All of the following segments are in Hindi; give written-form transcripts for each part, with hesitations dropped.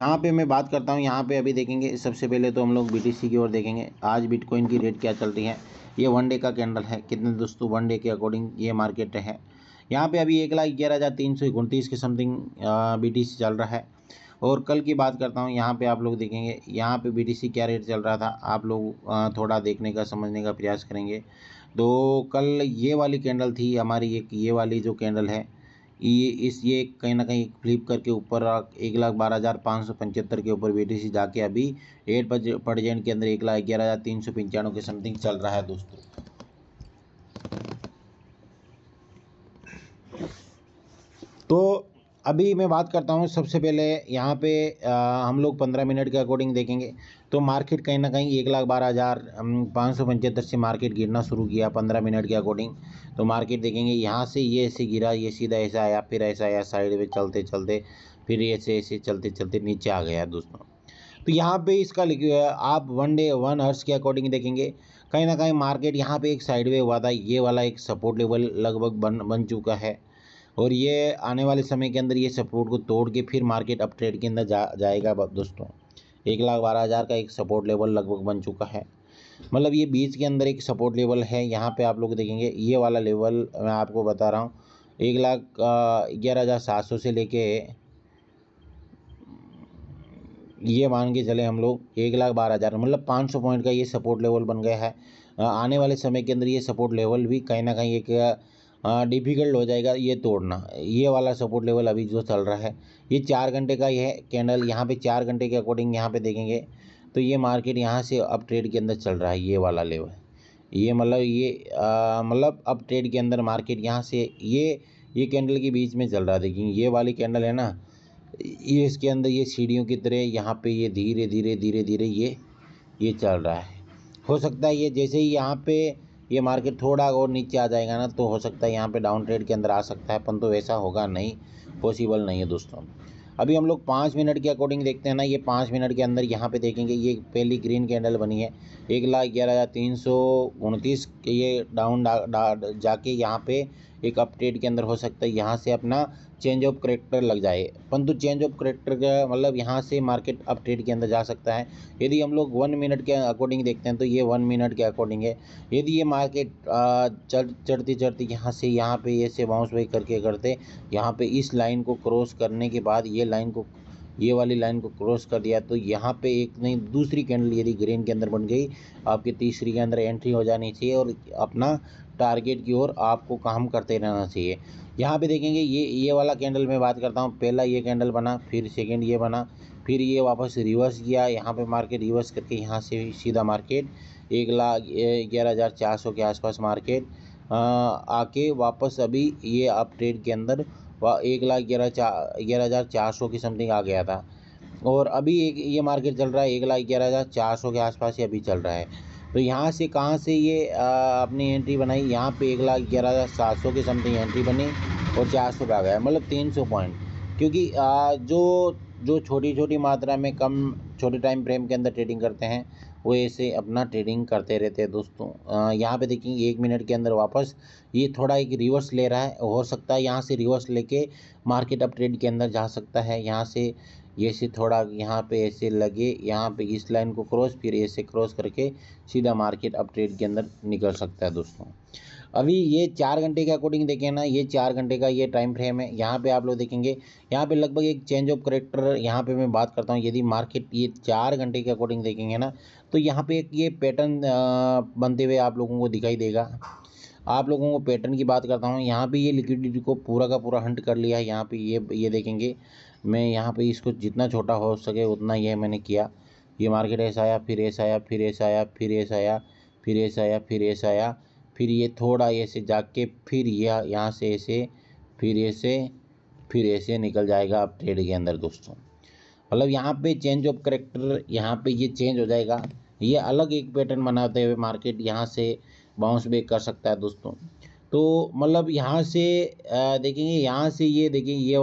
यहाँ पे मैं बात करता हूँ, यहाँ पे अभी देखेंगे सबसे पहले तो हम लोग बीटीसी की ओर देखेंगे। आज बिटकॉइन की रेट क्या चल रही है, ये वन डे का कैंडल है। कितने दोस्तों, वन डे के अकॉर्डिंग ये मार्केट है। यहाँ पे अभी 1,11,329 के समथिंग बीटीसी चल रहा है। और कल की बात करता हूँ, यहाँ पे आप लोग देखेंगे यहाँ पे बीटीसी क्या रेट चल रहा था, आप लोग थोड़ा देखने का समझने का प्रयास करेंगे। तो कल ये वाली कैंडल थी हमारी, एक ये वाली जो कैंडल है, ये कहीं ना कहीं फ्लिप करके ऊपर 1,12,575 के ऊपर बीटीसी जाके अभी 8% के अंदर 1,11,395 के समथिंग चल रहा है दोस्तों। तो अभी मैं बात करता हूँ, सबसे पहले यहाँ पे हम लोग 15 मिनट के अकॉर्डिंग देखेंगे तो मार्केट कहीं ना कहीं 1,12,575 से मार्केट गिरना शुरू किया 15 मिनट के अकॉर्डिंग। तो मार्केट देखेंगे यहाँ से ये ऐसे गिरा, ये सीधा ऐसा आया, फिर ऐसा आया साइड में चलते चलते, फिर ऐसे ऐसे चलते चलते नीचे आ गया दोस्तों। तो यहाँ पे इसका आप वन डे 1 आवर्स के अकॉर्डिंग देखेंगे, कहीं ना कहीं मार्केट यहाँ पे एक साइडवे हुआ था, ये वाला एक सपोर्ट लेवल लगभग बन चुका है। और ये आने वाले समय के अंदर ये सपोर्ट को तोड़ के फिर मार्केट अप ट्रेड के अंदर जाएगा दोस्तों। 1,12,000 का एक सपोर्ट लेवल लगभग बन चुका है, मतलब ये बीच के अंदर एक सपोर्ट लेवल है। यहाँ पे आप लोग देखेंगे ये वाला लेवल मैं आपको बता रहा हूँ, 1,11,700 से लेके ये मान के चले हम लोग 1,12,000, मतलब 500 पॉइंट का ये सपोर्ट लेवल बन गया है। आने वाले समय के अंदर ये सपोर्ट लेवल भी कहीं ना कहीं एक डिफ़िकल्ट हो जाएगा ये तोड़ना। ये वाला सपोर्ट लेवल अभी जो चल रहा है ये 4 घंटे का ये कैंडल, यहाँ पे 4 घंटे के अकॉर्डिंग यहाँ पे देखेंगे तो ये मार्केट यहाँ से अप ट्रेड के अंदर चल रहा है। ये वाला लेवल ये मतलब मतलब अप ट्रेड के अंदर मार्केट यहाँ से ये कैंडल के बीच में चल रहा है। देखिए ये वाली कैंडल है ना, ये इसके अंदर ये सीढ़ियों की तरह यहाँ पे ये धीरे धीरे धीरे धीरे ये चल रहा है। हो सकता है ये जैसे ही यहाँ पे ये मार्केट थोड़ा और नीचे आ जाएगा ना, तो हो सकता है यहाँ पे डाउन ट्रेड के अंदर आ सकता है, परंतु वैसा होगा नहीं, पॉसिबल नहीं है दोस्तों। अभी हम लोग 5 मिनट के अकॉर्डिंग देखते हैं ना, ये 5 मिनट के अंदर यहाँ पे देखेंगे ये पहली ग्रीन कैंडल बनी है 1,11,329 के, ये डाउन जाके यहाँ पे एक अप ट्रेड के अंदर हो सकता है यहाँ से अपना चेंज ऑफ करेक्टर लग जाए, परंतु चेंज ऑफ करेक्टर का मतलब यहाँ से मार्केट अप ट्रेड के अंदर जा सकता है। यदि हम लोग 1 मिनट के अकॉर्डिंग देखते हैं तो ये 1 मिनट के अकॉर्डिंग है। यदि ये मार्केट चढ़ती चढ़ती यहाँ से यहाँ पे ऐसे बाउंस बैक करके करते यहाँ पे इस लाइन को क्रॉस करने के बाद ये वाली लाइन को क्रॉस कर दिया, तो यहाँ पे एक नहीं दूसरी कैंडल यदि ग्रीन के अंदर बन गई, आपकी तीसरी के अंदर एंट्री हो जानी चाहिए और अपना टारगेट की ओर आपको काम करते रहना चाहिए। यहाँ पे देखेंगे ये वाला कैंडल मैं बात करता हूँ, पहला ये कैंडल बना, फिर सेकंड ये बना, फिर ये वापस रिवर्स किया, यहाँ पे मार्केट रिवर्स करके यहाँ से सीधा मार्केट 1,11,400 के आसपास मार्केट आके वापस अभी ये अप ट्रेड के अंदर 1,11,400 की समथिंग आ गया था। और अभी एक ये मार्केट चल रहा है 1,11,400 के आसपास ही अभी चल रहा है। तो यहाँ से कहाँ से ये अपनी एंट्री बनाई, यहाँ पे 1,11,700 की समथिंग एंट्री बनी और 400 पे आ गया, मतलब 300 पॉइंट। क्योंकि जो छोटी छोटी मात्रा में कम छोटे टाइम फ्रेम के अंदर ट्रेडिंग करते हैं वो ऐसे अपना ट्रेडिंग करते रहते हैं दोस्तों। यहाँ पे देखिए 1 मिनट के अंदर वापस ये थोड़ा एक रिवर्स ले रहा है, हो सकता है यहाँ से रिवर्स लेके मार्केट अप ट्रेड के अंदर जा सकता है। यहाँ से ये से थोड़ा यहाँ पे ऐसे लगे, यहाँ पे इस लाइन को क्रॉस, फिर ऐसे क्रॉस करके सीधा मार्केट अप ट्रेड के अंदर निकल सकता है दोस्तों। अभी ये 4 घंटे के अकॉर्डिंग देखें ना, ये 4 घंटे का ये टाइम फ्रेम है। यहाँ पे आप लोग देखेंगे यहाँ पे लगभग एक चेंज ऑफ करेक्टर यहाँ पे मैं बात करता हूँ। यदि मार्केट ये 4 घंटे के अकॉर्डिंग देखेंगे ना, तो यहाँ पे एक ये पैटर्न बनते हुए आप लोगों को दिखाई देगा। आप लोगों को पैटर्न की बात करता हूँ, यहाँ पे ये लिक्विडिटी को पूरा का पूरा हंट कर लिया है। यहाँ पे ये देखेंगे, मैं यहाँ पे इसको जितना छोटा हो सके उतना ये मैंने किया। ये मार्केट ऐसा आया, फिर ऐसा आया, फिर ऐसा आया, फिर ऐसा आया, फिर ऐसा आया, फिर ऐसा आया, फिर ये थोड़ा ऐसे जाके फिर यहाँ से ऐसे, फिर ऐसे निकल जाएगा आप ट्रेड के अंदर दोस्तों। मतलब यहाँ पे चेंज ऑफ करेक्टर, यहाँ पे ये चेंज हो जाएगा, ये अलग एक पैटर्न बनाते हुए मार्केट यहाँ से बाउंस बैक कर सकता है दोस्तों। तो मतलब यहाँ से देखेंगे, यहाँ से ये देखिए ये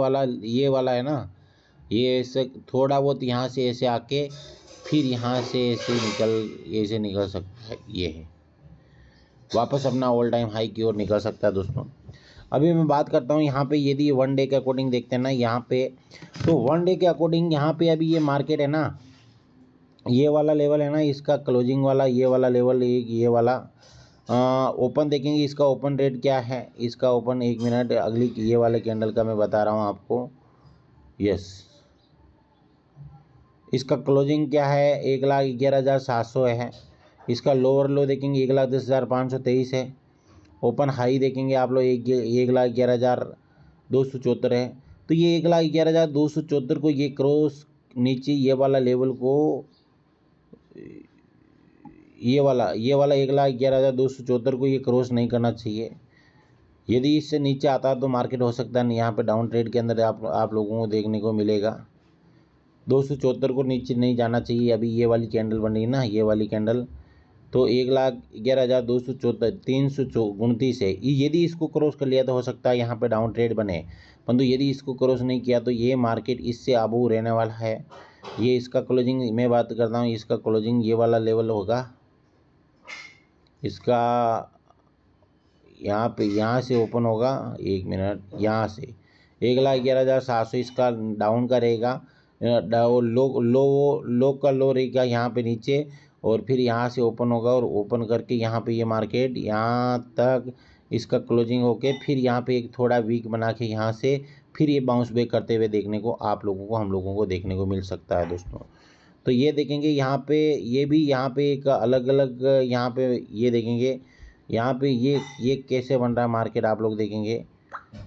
वाला है ना, ये ऐसे थोड़ा बहुत यहाँ से ऐसे आके फिर यहाँ से ऐसे निकल सकता है, ये है वापस अपना ऑल टाइम हाई की ओर निकल सकता है दोस्तों। अभी मैं बात करता हूँ यहाँ पे, यदि वन डे के अकॉर्डिंग देखते हैं ना यहाँ पे, तो वन डे के अकॉर्डिंग यहाँ पे अभी ये मार्केट है ना, ये वाला लेवल है ना इसका क्लोजिंग वाला, ये वाला लेवल, ये वाला ओपन देखेंगे, इसका ओपन रेट क्या है, इसका ओपन, 1 मिनट, अगली ये वाले कैंडल का मैं बता रहा हूँ आपको। यस, इसका क्लोजिंग क्या है, 1,11,700 है। इसका लोअर लो देखेंगे 1,10,523 है। ओपन हाई देखेंगे आप लोग 1,11,274 है। तो ये 1,11,274 को ये क्रॉस नीचे ये वाला लेवल को, ये वाला 1,11,274 को ये क्रॉस नहीं करना चाहिए। यदि इससे नीचे आता तो मार्केट हो सकता है यहाँ पे डाउन ट्रेड के अंदर आप लोगों को देखने को मिलेगा। 274 को नीचे नहीं जाना चाहिए। अभी ये वाली कैंडल बन रही ना, ये वाली कैंडल, तो 1,11,274, 329 है। यदि इसको क्रॉस कर लिया तो हो सकता है यहाँ पे डाउन ट्रेड बने, परंतु यदि इसको क्रॉस नहीं किया तो ये मार्केट इससे आबू रहने वाला है। ये इसका क्लोजिंग मैं बात करता हूँ, इसका क्लोजिंग ये वाला लेवल होगा, इसका यहाँ पे, यहाँ से ओपन होगा, 1 मिनट, यहाँ से 1,11,700 इसका डाउन का रहेगा, लो का लो रहेगा यहाँ पे नीचे, और फिर यहाँ से ओपन होगा, और ओपन करके यहाँ पे ये मार्केट यहाँ तक इसका क्लोजिंग होके फिर यहाँ पे एक थोड़ा वीक बना के यहाँ से फिर ये बाउंस बैक करते हुए देखने को आप लोगों को, हम लोगों को देखने को मिल सकता है दोस्तों। तो ये देखेंगे यहाँ पे, ये भी यहाँ पे एक अलग अलग, यहाँ पे ये देखेंगे यहाँ पे ये कैसे बन रहा है मार्केट, आप लोग देखेंगे।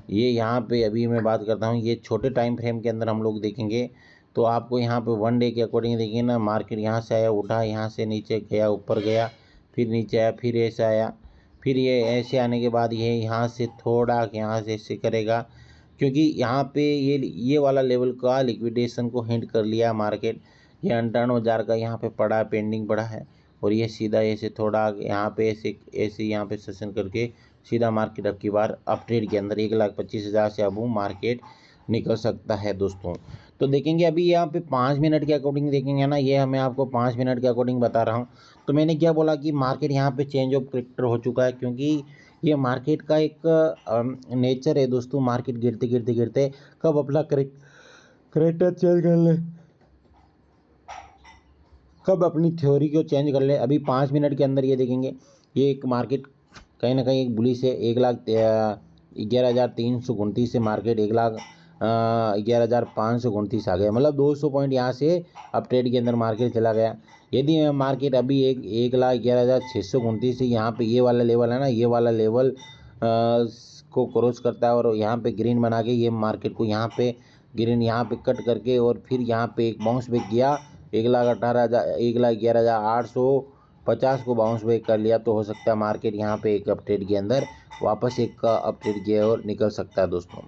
ये यहाँ पे अभी मैं बात करता हूँ, ये छोटे टाइम फ्रेम के अंदर हम लोग देखेंगे तो आपको यहाँ पे वन डे के अकॉर्डिंग देखेंगे ना, मार्केट यहाँ से आया, उठा, यहाँ से नीचे गया, ऊपर गया, फिर नीचे आया, फिर ऐसे आया, फिर ये ऐसे आने के बाद ये यहाँ से थोड़ा यहाँ से ऐसे करेगा, क्योंकि यहाँ पे ये वाला लेवल का लिक्विडेशन को हिंट कर लिया मार्केट। ये 98,000 का यहाँ पे पड़ा है, पेंडिंग पड़ा है, और ये सीधा ऐसे थोड़ा यहाँ पे ऐसे ऐसे यहाँ पे सेशन करके सीधा मार्केट अब की बार अप ट्रेड के अंदर 1,25,000 से अब मार्केट निकल सकता है दोस्तों। तो देखेंगे अभी यहाँ पे 5 मिनट के अकॉर्डिंग देखेंगे ना, ये मैं आपको 5 मिनट के अकॉर्डिंग बता रहा हूँ। तो मैंने क्या बोला कि मार्केट यहाँ पे चेंज ऑफ करेक्टर हो चुका है, क्योंकि ये मार्केट का एक नेचर है दोस्तों, मार्केट गिरते गिरते गिरते कब अपना करेक्टर चेंज कर ले, कब अपनी थ्योरी को चेंज कर ले। अभी 5 मिनट के अंदर ये देखेंगे, ये एक मार्केट कहीं ना कहीं एक बुलिश है, 1,11,329 से मार्केट 1,11,529 आ गया, मतलब 200 पॉइंट यहाँ से अब ट्रेड के अंदर मार्केट चला गया। यदि मार्केट अभी 1,11,629 से यहाँ पे ये वाला लेवल है ना, ये वाला लेवल को क्रॉस करता है और यहाँ पे ग्रीन बना के ये मार्केट को यहाँ पे ग्रीन यहाँ पे कट करके और फिर यहाँ पे एक बाउंस बैक किया, 1,11,850 को बाउंस बैक कर लिया, तो हो सकता है मार्केट यहाँ पे एक अप ट्रेड के अंदर वापस एक अप ट्रेड की ओर निकल सकता है दोस्तों।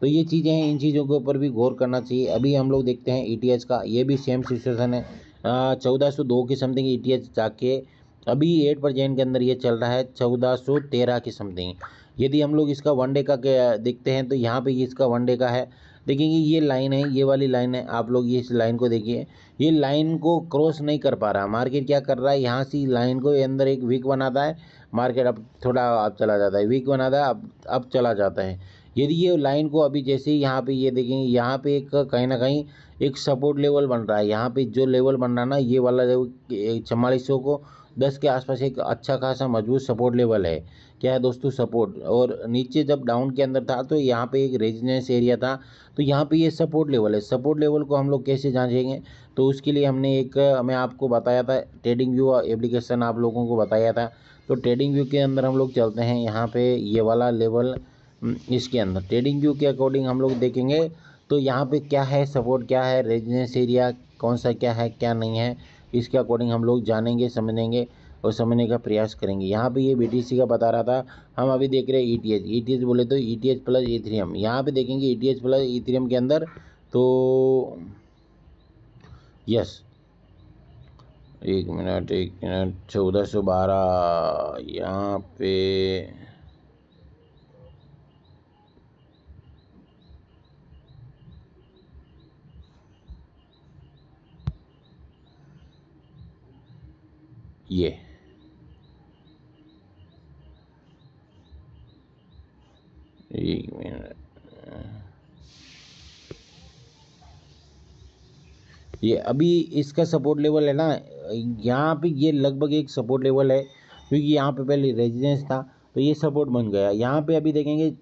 तो ये चीज़ें हैं, इन चीज़ों के ऊपर भी गौर करना चाहिए। अभी हम लोग देखते हैं ETH का, ये भी सेम सिचुएशन है, 1402 की समथिंग ETH जाके अभी 8% के अंदर ये चल रहा है 1413 की समथिंग। यदि हम लोग इसका वन डे का देखते हैं तो यहाँ पे इसका वन डे का है, देखेंगे ये लाइन है, ये वाली लाइन है, आप लोग ये इस लाइन को देखिए, ये लाइन को क्रॉस नहीं कर पा रहा मार्केट। क्या कर रहा है, यहाँ से लाइन को अंदर एक वीक बनाता है मार्केट, अब थोड़ा अब चला जाता है, वीक बनाता है, अब चला जाता है। यदि ये लाइन को अभी जैसे ही यहाँ पे ये देखेंगे, यहाँ पे एक कहीं ना कहीं एक सपोर्ट लेवल बन रहा है, यहाँ पे जो लेवल बन रहा है ना, ये वाला लेवल 4400 को 10 के आसपास एक अच्छा खासा मजबूत सपोर्ट लेवल है। क्या है दोस्तों, सपोर्ट। और नीचे जब डाउन के अंदर था तो यहाँ पे एक रेजिस्टेंस एरिया था, तो यहाँ पे ये सपोर्ट लेवल है। सपोर्ट लेवल को हम लोग कैसे जांचेंगे, तो उसके लिए हमने एक मैं आपको बताया था, ट्रेडिंग व्यू एप्लीकेशन आप लोगों को बताया था। तो ट्रेडिंग व्यू के अंदर हम लोग चलते हैं, यहाँ पे ये वाला लेवल, इसके अंदर ट्रेडिंग व्यू के अकॉर्डिंग हम लोग देखेंगे तो यहाँ पे क्या है सपोर्ट, क्या है रेजिस्टेंस एरिया, कौन सा क्या है क्या नहीं है, इसके अकॉर्डिंग हम लोग जानेंगे, समझेंगे और समझने का प्रयास करेंगे। यहाँ पे ये BTC का बता रहा था, हम अभी देख रहे हैं ETH बोले तो ETH प्लस ईथेरियम, यहाँ पे देखेंगे ETH प्लस ईथेरियम के अंदर, तो यस 1 मिनट 1412 यहाँ पे ये अभी इसका सपोर्ट लेवल है ना, यहाँ पे ये लगभग एक सपोर्ट लेवल है, क्योंकि यहाँ पे पहले रेजिडेंस था तो ये सपोर्ट बन गया। यहाँ पे अभी देखेंगे ये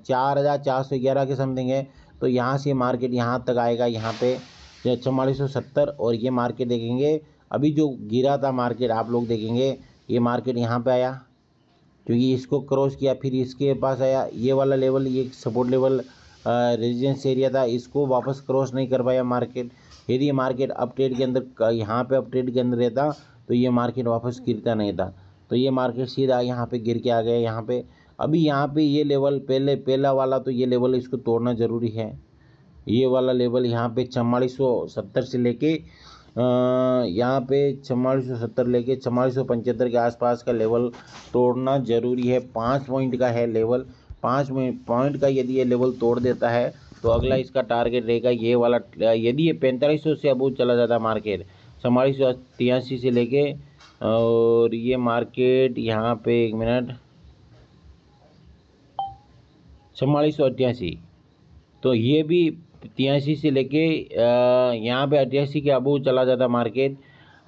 4411 के समथिंग है, तो यहाँ से मार्केट यहाँ तक आएगा, यहाँ पे 4470। और ये मार्केट देखेंगे अभी जो गिरा था मार्केट, आप लोग देखेंगे ये मार्केट यहाँ पे आया, क्योंकि इसको क्रॉस किया, फिर इसके पास आया, ये वाला लेवल, ये सपोर्ट लेवल रेजिडेंस एरिया था, इसको वापस क्रॉस नहीं कर पाया मार्केट। यदि ये मार्केट अप ट्रेड के अंदर यहाँ पे अप ट्रेड के अंदर रहता तो ये मार्केट वापस गिरता नहीं था, तो ये मार्केट सीधा यहाँ पे गिर के आ गया यहाँ पे। अभी यहाँ पे ये लेवल पहला वाला, तो ये लेवल इसको तोड़ना ज़रूरी है। ये वाला लेवल यहाँ पे 4470 से लेके यहाँ पे 4470 लेके 4475 के आसपास का लेवल तोड़ना ज़रूरी है। 5 पॉइंट का है लेवल, 5 पॉइंट का यदि ये लेवल तोड़ देता है तो अगला इसका टारगेट रहेगा ये वाला। यदि ये 4500 से अबूव चला जाता मार्केट 4483 से लेके, और ये मार्केट यहाँ पे 1 मिनट 4488, तो ये भी 83 से लेके यहाँ पे 88 के अबूव चला जाता मार्केट,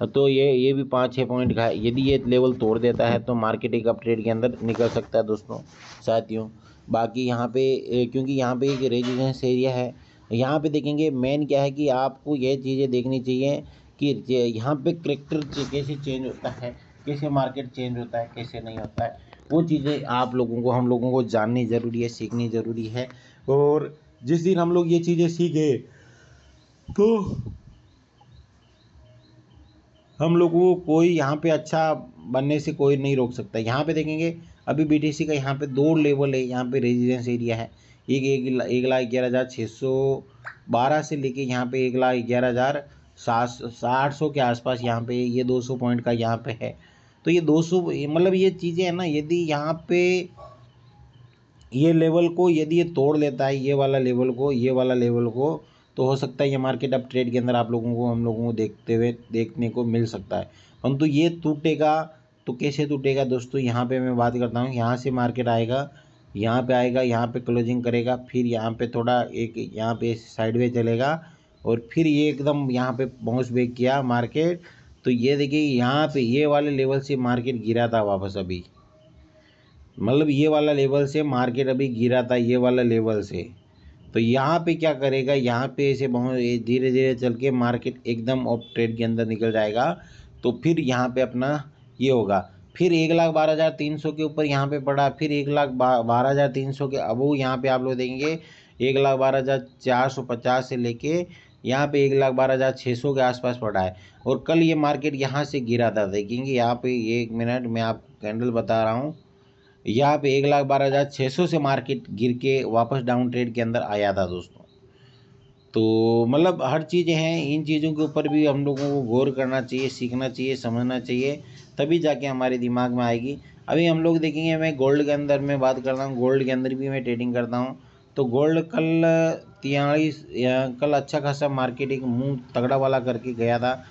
तो ये भी 5-6 पॉइंट का है। यदि ये लेवल तोड़ देता है तो मार्केट एक अप ट्रेड के अंदर निकल सकता है दोस्तों साथियों। बाकी यहाँ पे क्योंकि यहाँ पे एक रेजिडेंस एरिया है, यहाँ पे देखेंगे मेन क्या है कि आपको ये चीज़ें देखनी चाहिए कि यहाँ पे करेक्टर कैसे चेंज होता है, कैसे मार्केट चेंज होता है, कैसे नहीं होता है, वो चीज़ें आप लोगों को, हम लोगों को जाननी ज़रूरी है, सीखनी ज़रूरी है। और जिस दिन हम लोग ये चीज़ें सीखे तो हम लोगों को कोई यहाँ पे अच्छा बनने से कोई नहीं रोक सकता। यहाँ पे देखेंगे अभी बीटीसी का यहाँ पे 2 लेवल है, यहाँ पे रेजिडेंस एरिया है, एक 1,11,612 से लेके यहाँ पे 1,11,700 के आसपास, यहाँ पे ये 200 पॉइंट का यहाँ पे है। तो ये 200 मतलब ये चीज़ें है ना, यदि यहाँ पे ये लेवल को यदि ये तोड़ लेता है, ये वाला लेवल को, ये वाला लेवल को, तो हो सकता है ये मार्केट अप ट्रेड के अंदर आप लोगों को, हम लोगों को देखने को मिल सकता है। परंतु ये टूटेगा तो कैसे टूटेगा दोस्तों, यहाँ पे मैं बात करता हूँ, यहाँ से मार्केट आएगा, यहाँ पे आएगा, यहाँ पे क्लोजिंग करेगा, फिर यहाँ पे थोड़ा एक यहाँ पे साइडवे चलेगा, और फिर ये एकदम यहाँ पे बाउंस बैक किया मार्केट। तो ये देखिए यहाँ पे ये वाले लेवल से मार्केट गिरा था वापस, अभी मतलब ये वाला लेवल से मार्केट अभी गिरा था, ये वाला लेवल से। तो यहाँ पे क्या करेगा, यहाँ पे ऐसे बहुत धीरे धीरे चल के मार्केट एकदम ऑफ ट्रेड के अंदर निकल जाएगा। तो फिर यहाँ पे अपना ये होगा, फिर 1,12,300 के ऊपर यहाँ पे पड़ा, फिर 1,12,300 के अबू यहाँ पे आप लोग देखेंगे 1,12,450 से लेके यहाँ पे 1,12,600 के आसपास पड़ा है। और कल ये मार्केट यहाँ से गिरा था, देखेंगे यहाँ पे 1 मिनट मैं आपको कैंडल बता रहा हूँ, यहाँ पे 1,12,600 से मार्केट गिर के वापस डाउन ट्रेड के अंदर आया था दोस्तों। तो मतलब हर चीज़ें हैं, इन चीज़ों के ऊपर भी हम लोगों को गौर करना चाहिए, सीखना चाहिए, समझना चाहिए, तभी जाके हमारे दिमाग में आएगी। अभी हम लोग देखेंगे, मैं गोल्ड के अंदर मैं बात करता हूँ, गोल्ड के अंदर भी मैं ट्रेडिंग करता हूँ। तो गोल्ड कल 43, कल अच्छा खासा मार्केट एक मुंह तगड़ा वाला करके गया था।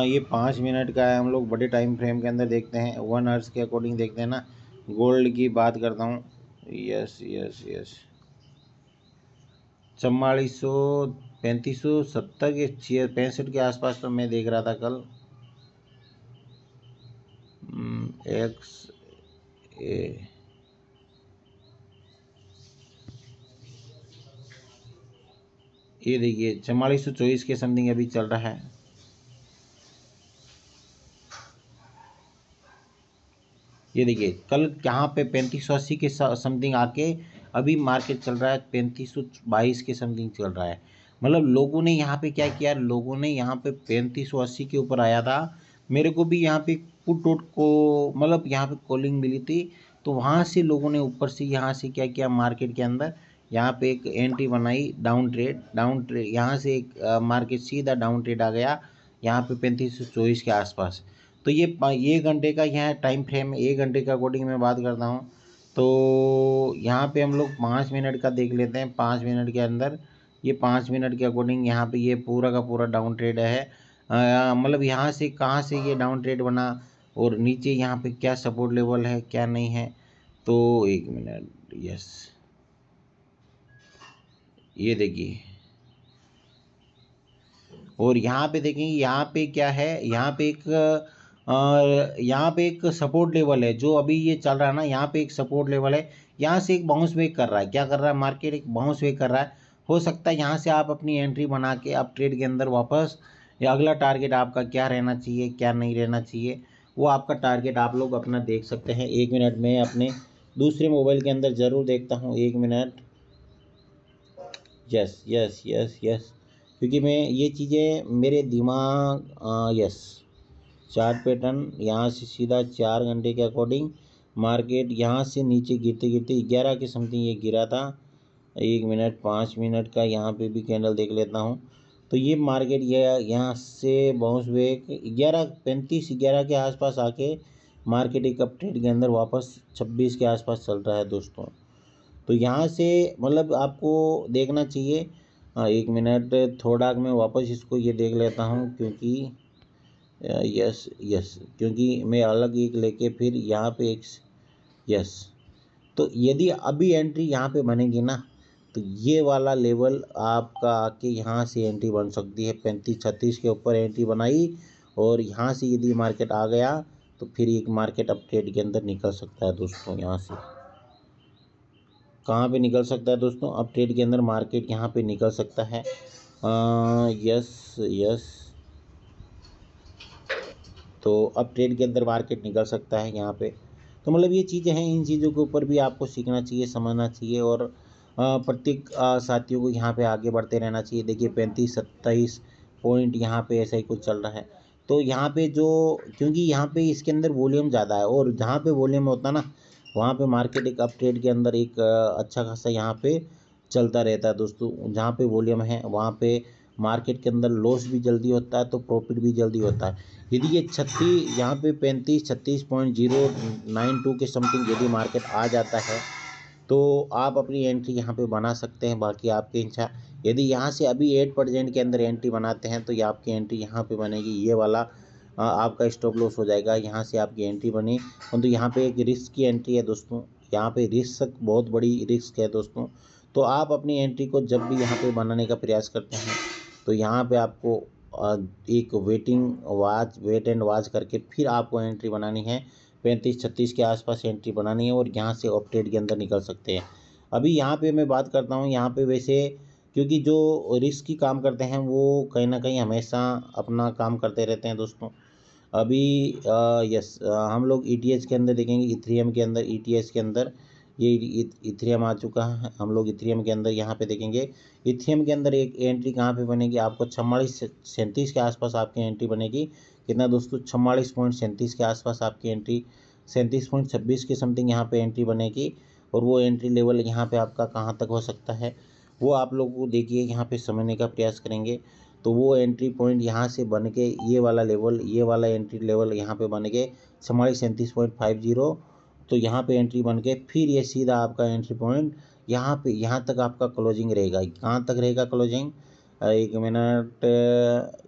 ये 5 मिनट का है, हम लोग बड़े टाइम फ्रेम के अंदर देखते हैं, 1 आवर्स के अकॉर्डिंग देखते हैं ना। गोल्ड की बात करता हूँ, यस यस यस 4400 3570 के 65 के आसपास तो मैं देख रहा था कल। एक्स ए ये देखिए 4424 के समथिंग अभी चल रहा है। ये देखिए कल यहाँ पे 3580 के समथिंग आके अभी मार्केट चल रहा है 3522 के समथिंग चल रहा है। मतलब लोगों ने यहाँ पे क्या किया, लोगों ने यहाँ पे 3580 के ऊपर आया था, मेरे को भी यहाँ पे पुट वोट को मतलब यहाँ पे कॉलिंग मिली थी, तो वहाँ से लोगों ने ऊपर से यहाँ से क्या किया मार्केट के अंदर, यहाँ पे एक एंट्री बनाई, डाउन ट्रेड यहाँ से एक मार्केट सीधा डाउन ट्रेड आ गया यहाँ पे 3524 के आसपास। तो ये 1 घंटे का यहाँ टाइम फ्रेम, 1 घंटे का अकॉर्डिंग मैं बात करता हूँ। तो यहाँ पे हम लोग 5 मिनट का देख लेते हैं, 5 मिनट के अंदर ये 5 मिनट के अकॉर्डिंग यहाँ पे ये पूरा का पूरा डाउन ट्रेड है। मतलब यहाँ से कहाँ से ये डाउन ट्रेड बना, और नीचे यहाँ पे क्या सपोर्ट लेवल है क्या नहीं है। तो 1 मिनट, यस ये देखिए और यहाँ पे देखेंगे, यहाँ पे क्या है, यहाँ पे एक सपोर्ट लेवल है जो अभी ये चल रहा है ना, यहाँ पे एक सपोर्ट लेवल है। यहाँ से एक बाउंस बैक कर रहा है, क्या कर रहा है मार्केट, एक बाउंस बैक कर रहा है। हो सकता है यहाँ से आप अपनी एंट्री बना के आप ट्रेड के अंदर वापस, या अगला टारगेट आपका क्या रहना चाहिए क्या नहीं रहना चाहिए, वो आपका टारगेट आप लोग अपना देख सकते हैं। 1 मिनट में अपने दूसरे मोबाइल के अंदर ज़रूर देखता हूँ, 1 minute. Yes yes yes yes, क्योंकि मैं ये चीज़ें मेरे दिमाग, यस। चार्ट पैटर्न यहाँ से सीधा 4 घंटे के अकॉर्डिंग मार्केट यहाँ से नीचे गिरते गिरते 11 के समथिंग ये गिरा था। 1 मिनट 5 मिनट का यहाँ पे भी कैंडल देख लेता हूँ। तो ये मार्केट ये यहाँ से बाउंस बैक 11:35 के आसपास आके मार्केट एक अप ट्रेड के अंदर वापस 26 के आसपास चल रहा है दोस्तों। तो यहाँ से मतलब आपको देखना चाहिए। 1 मिनट, थोड़ा मैं वापस इसको ये देख लेता हूँ, क्योंकि यस यस, क्योंकि मैं अलग एक लेके फिर यहाँ पे एक, यस। तो यदि अभी एंट्री यहाँ पे बनेगी ना, तो ये वाला लेवल आपका आके यहाँ से एंट्री बन सकती है। 35-36 के ऊपर एंट्री बनाई, और यहाँ से यदि मार्केट आ गया तो फिर एक मार्केट अप ट्रेड के अंदर निकल सकता है दोस्तों। यहाँ से कहाँ पे निकल सकता है दोस्तों, अप ट्रेड के अंदर मार्केट यहाँ पे निकल सकता है। यस यस, तो अप ट्रेड के अंदर मार्केट निकल सकता है यहाँ पे। तो मतलब ये चीज़ें हैं, इन चीज़ों के ऊपर भी आपको सीखना चाहिए, समझना चाहिए, और प्रत्येक साथियों को यहाँ पे आगे बढ़ते रहना चाहिए। देखिए 35-27 पॉइंट यहाँ पे ऐसा ही कुछ चल रहा है। तो यहाँ पे जो, क्योंकि यहाँ पे इसके अंदर वॉल्यूम ज़्यादा है, और जहाँ पे वॉल्यूम होता है ना, वहाँ पे मार्केट एक अप ट्रेड के अंदर एक अच्छा खासा यहाँ पे चलता रहता है दोस्तों। जहाँ पे वॉल्यूम है वहाँ पे मार्केट के अंदर लॉस भी जल्दी होता है, तो प्रॉफिट भी जल्दी होता है। यदि ये 36 यहाँ पे 36.092 के समथिंग यदि मार्केट आ जाता है, तो आप अपनी एंट्री यहाँ पे बना सकते हैं। बाकी आपकी इच्छा, यदि यहाँ से अभी 8% के अंदर एंट्री बनाते हैं तो ये आपकी एंट्री यहाँ पे बनेगी, ये वाला आपका स्टॉप लॉस हो जाएगा। यहाँ से आपकी एंट्री बनी, तो यहाँ पे एक रिस्क की एंट्री है दोस्तों, यहाँ पे रिस्क, बहुत बड़ी रिस्क है दोस्तों। तो आप अपनी एंट्री को जब भी यहाँ पे बनाने का प्रयास करते हैं, तो यहाँ पे आपको एक वेट एंड वॉच करके फिर आपको एंट्री बनानी है। 35-36 के आसपास एंट्री बनानी है, और यहाँ से ऑफ ट्रेड के अंदर निकल सकते हैं। अभी यहाँ पे मैं बात करता हूँ, यहाँ पे वैसे, क्योंकि जो रिस्की काम करते हैं वो कहीं ना कहीं हमेशा अपना काम करते रहते हैं दोस्तों। अभी यस, हम लोग ईटीएच के अंदर देखेंगे, इथेरियम के अंदर, ईटीएच के अंदर ये इथेरियम आ चुका है। हम लोग इथेरियम के अंदर यहाँ पे देखेंगे, इथेरियम के अंदर एक एंट्री कहाँ पे बनेगी, आपको 44-37 के आसपास आपकी एंट्री बनेगी। कितना दोस्तों, 44.37 के आसपास आपकी एंट्री, 37.26 के समथिंग यहाँ पे एंट्री बनेगी। और वो एंट्री लेवल यहाँ पे आपका कहाँ तक हो सकता है, वो आप लोग को देखिए यहाँ पे समझने का प्रयास करेंगे। तो वो एंट्री पॉइंट यहाँ से बन के ये वाला लेवल, ये वाला एंट्री लेवल यहाँ पे बन के 37.50, तो यहाँ पे एंट्री बन के फिर ये सीधा आपका एंट्री पॉइंट यहाँ पे, यहाँ तक आपका क्लोजिंग रहेगा। कहाँ तक रहेगा क्लोजिंग, 1 मिनट,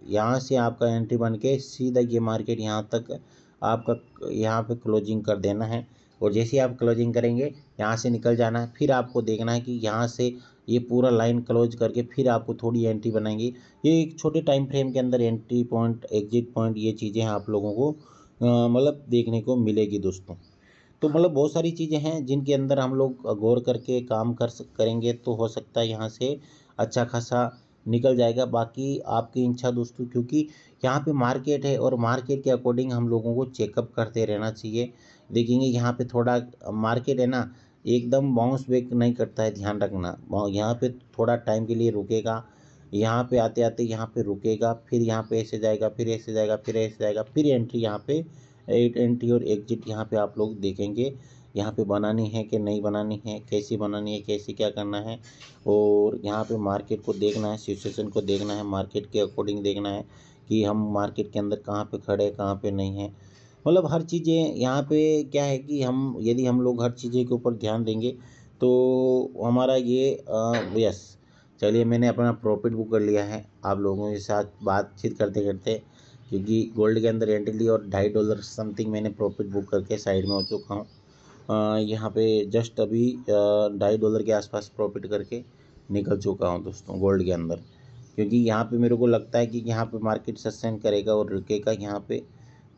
यहाँ से आपका एंट्री बन के सीधा ये मार्केट यहाँ तक आपका, यहाँ पे क्लोजिंग कर देना है। और जैसे आप क्लोजिंग करेंगे यहाँ से निकल जाना है। फिर आपको देखना है कि यहाँ से ये पूरा लाइन क्लोज करके फिर आपको थोड़ी एंट्री बनाएंगी। ये एक छोटे टाइम फ्रेम के अंदर एंट्री पॉइंट, एग्जिट पॉइंट, ये चीज़ें आप लोगों को मतलब देखने को मिलेगी दोस्तों। तो मतलब बहुत सारी चीज़ें हैं जिनके अंदर हम लोग गौर करके काम करेंगे, तो हो सकता है यहाँ से अच्छा खासा निकल जाएगा। बाकी आपकी इच्छा दोस्तों, क्योंकि यहाँ पे मार्केट है, और मार्केट के अकॉर्डिंग हम लोगों को चेकअप करते रहना चाहिए। देखेंगे यहाँ पे थोड़ा मार्केट है ना, एकदम बाउंस बैक नहीं करता है, ध्यान रखना। यहाँ पे थोड़ा टाइम के लिए रुकेगा, यहाँ पे आते आते यहाँ पे रुकेगा, फिर यहाँ पे ऐसे जाएगा, फिर ऐसे जाएगा, फिर ऐसे जाएगा, फिर एंट्री यहाँ पे, एंट्री और एग्जिट यहाँ पे आप लोग देखेंगे, यहाँ पे बनानी है कि नहीं बनानी है, कैसी बनानी है, कैसे क्या करना है। और यहाँ पे मार्केट को देखना है, सिचुएशन को देखना है, मार्केट के अकॉर्डिंग देखना है कि हम मार्केट के अंदर कहाँ पे खड़े हैं, कहाँ पे नहीं है। मतलब हर चीज़ें यहाँ पे क्या है कि हम, यदि हम लोग हर चीज़ें के ऊपर ध्यान देंगे तो हमारा ये यस। चलिए, मैंने अपना प्रॉफिट बुक कर लिया है आप लोगों के साथ बातचीत करते करते, क्योंकि गोल्ड के अंदर एंट्री ली और $2.5 समथिंग मैंने प्रॉफिट बुक करके साइड में हो चुका हूँ। यहाँ पे जस्ट अभी $2.5 के आसपास प्रॉफिट करके निकल चुका हूँ दोस्तों गोल्ड के अंदर। क्योंकि यहाँ पे मेरे को लगता है कि यहाँ पे मार्केट सस्टेन करेगा और रुकेगा यहाँ पे।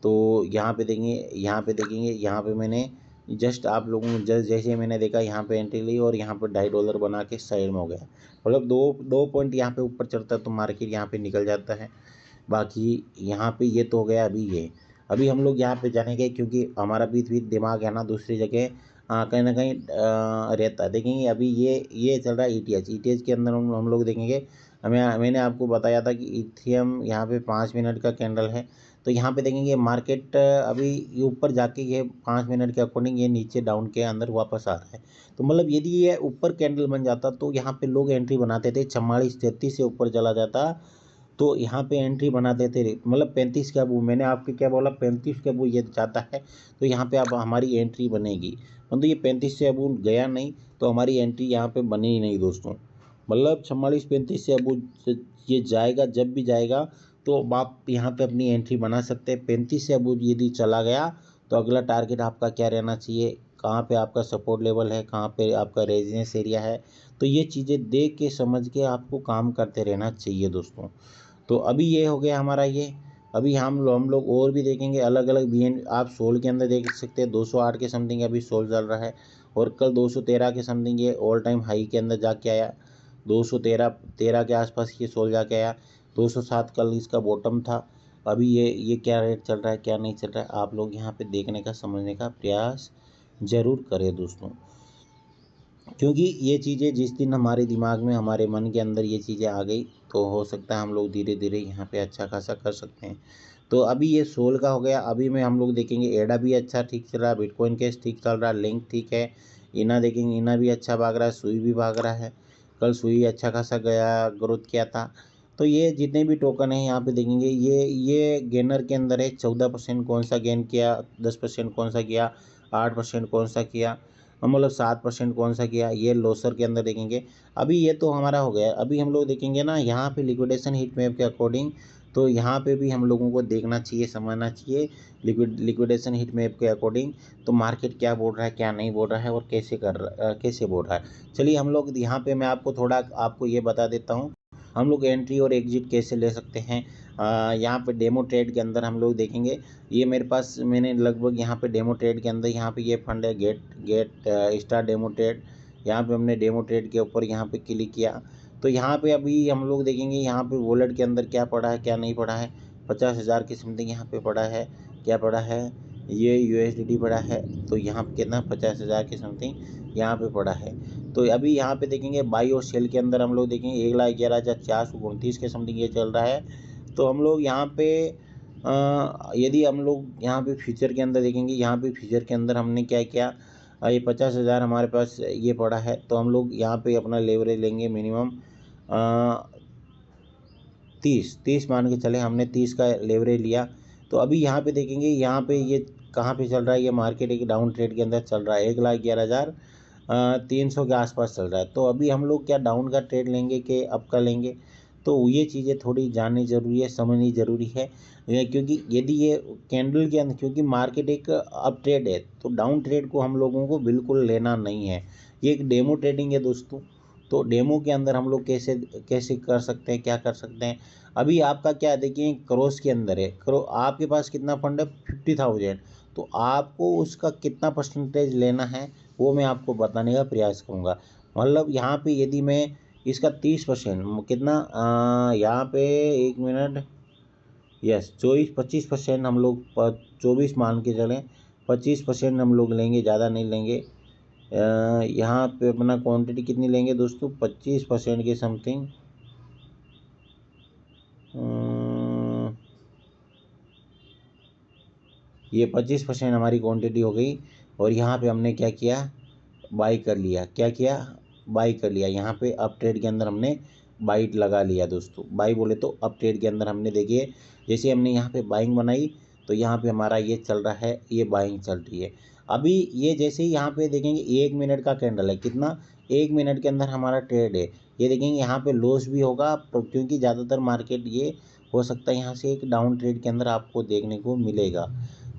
तो यहाँ पे देखेंगे, यहाँ पे मैंने जस्ट आप लोगों को जैसे मैंने देखा यहाँ पे एंट्री ली और यहाँ पे $2.5 बना के साइड में हो गया। मतलब दो पॉइंट यहाँ पे ऊपर चढ़ता है तो मार्केट यहाँ पे निकल जाता है। बाकी यहाँ पे ये तो हो गया। अभी हम लोग यहाँ पे जानेंगे, क्योंकि हमारा भी दिमाग है ना दूसरी जगह कहीं ना कहीं रहता है। देखेंगे अभी ये चल रहा है ईटीएच के अंदर हम लोग देखेंगे। मैंने आपको बताया था कि इथेरियम यहाँ पे 5 मिनट का कैंडल है। तो यहाँ पे देखेंगे मार्केट अभी ये ऊपर जाके ये 5 मिनट के अकॉर्डिंग ये नीचे डाउन के अंदर वापस आ रहा है। तो मतलब यदि ये ऊपर कैंडल बन जाता तो यहाँ पे लोग एंट्री बनाते थे। 44-33 से ऊपर चला जाता तो यहाँ पे एंट्री बना देते थे। मतलब 35 के अबू, मैंने आपके क्या बोला, 35 के अबू ये जाता है तो यहाँ पे अब हमारी एंट्री बनेगी। मतलब ये 35 से अबू गया नहीं तो हमारी एंट्री यहाँ पे बनी ही नहीं दोस्तों। मतलब 44-35 से अबू ये जाएगा, जब भी जाएगा तो आप यहाँ पे अपनी एंट्री बना सकते हैं। 35 से अबू यदि चला गया तो अगला टारगेट आपका क्या रहना चाहिए, कहाँ पे आपका सपोर्ट लेवल है, कहाँ पे आपका रेजिस्टेंस एरिया है। तो ये चीज़ें देख के समझ के आपको काम करते रहना चाहिए दोस्तों। तो अभी ये हो गया हमारा ये। अभी हम लोग और भी देखेंगे अलग अलग BN। आप सोल के अंदर देख सकते हैं 208 के समथिंग अभी सोल चल रहा है और कल 213 के समथिंग ये ऑल टाइम हाई के अंदर जाके आया। 213 के आसपास ये सोल जाके आया। 207 कल इसका बॉटम था। अभी ये क्या रेट चल रहा है, क्या नहीं चल रहा है, आप लोग यहाँ पे देखने का, समझने का प्रयास ज़रूर करें दोस्तों। क्योंकि ये चीज़ें जिस दिन हमारे दिमाग में, हमारे मन के अंदर ये चीज़ें आ गई तो हो सकता है हम लोग धीरे धीरे यहाँ पे अच्छा खासा कर सकते हैं। तो अभी ये सोल का हो गया। अभी में हम लोग देखेंगे एडा भी अच्छा ठीक चल रहा है, बिटकॉइन कैश ठीक चल रहा है, लिंक ठीक है, इना देखेंगे, इना भी अच्छा भाग रहा है, सुई भी भाग रहा है। कल सुई अच्छा खासा गया, ग्रोथ किया था। तो ये जितने भी टोकन हैं यहाँ पे देखेंगे, ये गेनर के अंदर है। 14% कौन सा गेन किया, 10% कौन सा किया, 8% कौन सा किया, मतलब 7% कौन सा किया। ये लोसर के अंदर देखेंगे। अभी ये तो हमारा हो गया। अभी हम लोग देखेंगे ना यहाँ पे लिक्विडेशन हीट मैप के अकॉर्डिंग। तो यहाँ पे भी हम लोगों को देखना चाहिए, समझना चाहिए लिक्विडेशन हीट मैप के अकॉर्डिंग। तो मार्केट क्या बोल रहा है, क्या नहीं बोल रहा है और कैसे बोल रहा है। चलिए हम लोग यहाँ पे मैं आपको थोड़ा आपको ये बता देता हूँ हम लोग एंट्री और एग्जिट कैसे ले सकते हैं। यहाँ पे डेमो ट्रेड के अंदर हम लोग देखेंगे। ये मेरे पास, मैंने लगभग यहाँ पे डेमो ट्रेड के अंदर यहाँ पे ये फंड है गेट स्टार डेमो ट्रेड। यहाँ पे हमने डेमो ट्रेड के ऊपर यहाँ पे क्लिक किया। तो यहाँ पे अभी हम लोग देखेंगे यहाँ पे वॉलेट के अंदर क्या पड़ा है, क्या नहीं पड़ा है। 50,000 की समथिंग यहाँ पे पड़ा है। क्या पड़ा है, ये USDT पड़ा है। तो यहाँ पे कितना, 50,000 की समथिंग यहाँ पे पड़ा है। तो अभी यहाँ पे देखेंगे बाई और सेल के अंदर हम लोग देखेंगे 1,11,429 के समथिंग ये चल रहा है। तो हम लोग यहाँ पे यदि हम लोग यहाँ पे फ्यूचर के अंदर देखेंगे, यहाँ पे फ्यूचर के अंदर हमने क्या किया, ये 50,000 हमारे पास ये पड़ा है। तो हम लोग यहाँ पे अपना लेवरेज लेंगे मिनिमम 30 मान के चले, हमने 30 का लेवरेज लिया। तो अभी यहाँ पे देखेंगे, यहाँ पे ये कहाँ पे चल रहा है, ये मार्केट एक डाउन ट्रेड के अंदर चल रहा है। 1,11,300 के आसपास चल रहा है। तो अभी हम लोग क्या डाउन का ट्रेड लेंगे कि अप का लेंगे, तो ये चीज़ें थोड़ी जाननी ज़रूरी है, समझनी ज़रूरी है। क्योंकि यदि ये कैंडल के अंदर, क्योंकि मार्केट एक अप ट्रेड है तो डाउन ट्रेड को हम लोगों को बिल्कुल लेना नहीं है। ये एक डेमो ट्रेडिंग है दोस्तों। तो डेमो के अंदर हम लोग कैसे कैसे कर सकते हैं, क्या कर सकते हैं। अभी आपका क्या देखिए क्रॉस के अंदर है, आपके पास कितना फंड है, 50,000। तो आपको उसका कितना परसेंटेज लेना है वो मैं आपको बताने का प्रयास करूँगा। मतलब यहाँ पे यदि मैं इसका 30% कितना, यहाँ पे 1 मिनट, यस 25% हम लोग 24 मान के चलें, 25% हम लोग लेंगे, ज़्यादा नहीं लेंगे। यहाँ पे अपना क्वांटिटी कितनी लेंगे दोस्तों, 25% के समथिंग। ये 25% हमारी क्वांटिटी हो गई। और यहाँ पे हमने क्या किया, बाई कर लिया। क्या किया, बाई कर लिया। यहाँ पे अप ट्रेड के अंदर हमने बाइट लगा लिया दोस्तों। बाई बोले तो अप ट्रेड के अंदर हमने देखिए जैसे हमने यहाँ पे बाइंग बनाई तो यहाँ पे हमारा ये चल रहा है, ये बाइंग चल रही है। अभी ये जैसे ही यहाँ पे देखेंगे 1 मिनट का कैंडल है, कितना, 1 मिनट के अंदर हमारा ट्रेड है। ये देखेंगे यहाँ पे लॉस भी होगा क्योंकि ज़्यादातर मार्केट ये हो सकता है यहाँ से एक डाउन ट्रेड के अंदर आपको देखने को मिलेगा।